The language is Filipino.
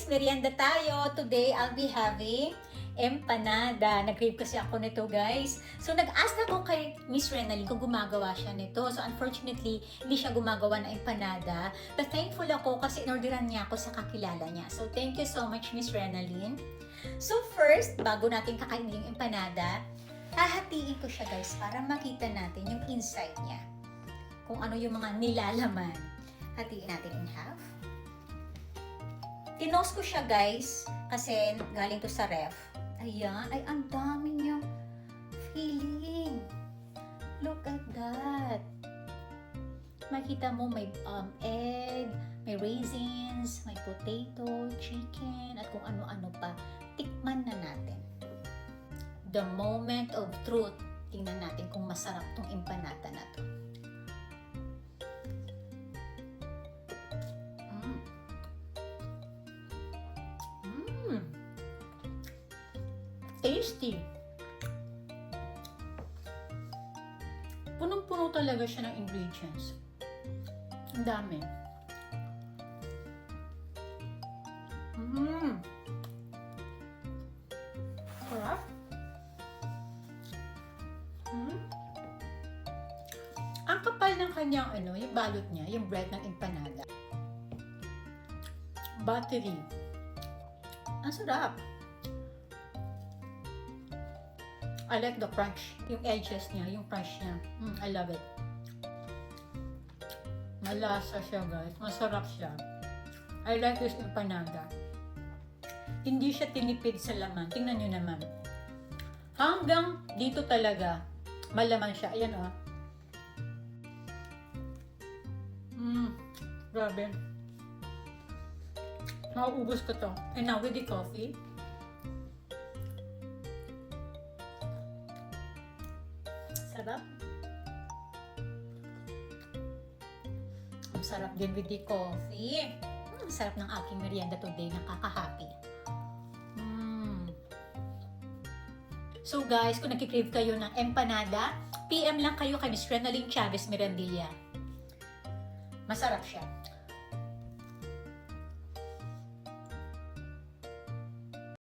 merienda tayo. Today, I'll be having empanada. Nag-crave kasi ako nito, guys. So, nag-ask ako kay Miss Renaline kung gumagawa siya nito. So, unfortunately, hindi siya gumagawa ng empanada. But thankful ako kasi inorderan niya ako sa kakilala niya. So, thank you so much, Miss Renaline. So, first, bago natin kakainin yung empanada, hahatiin ko siya, guys, para makita natin yung inside niya. Kung ano yung mga nilalaman. Hatiin natin in half. Tinos ko siya, guys, kasi galing to sa ref. Ayan, ay ang dami niyang filling. Look at that. Makita mo may egg, may raisins, may potato, chicken, at kung ano-ano pa. Tikman na natin. The moment of truth. Tingnan natin kung masarap tong empanada na to. Tasty. Punong-puno talaga siya ng ingredients. Ang dami. Sarap. Ang kapal ng kanyang yung balot niya, yung bread ng empanada. Buttery. Ang sarap. I like the crunch. Yung edges niya, yung crunch niya. I love it. Malasa siya, guys. Masarap siya. I like this empanada. Hindi siya tinipid sa laman. Tingnan nyo naman. Hanggang dito talaga, malaman siya. Ayan, oh. Grabe. Mauubos ko to. And now with the coffee. Sarap. Ang sarap din with the coffee. Ang sarap ng aking merienda today. Nakaka-happy. So guys, kung nagkikrave kayo ng empanada, PM lang kayo kay Miss Renaline Chavez Mirandilla. Masarap siya.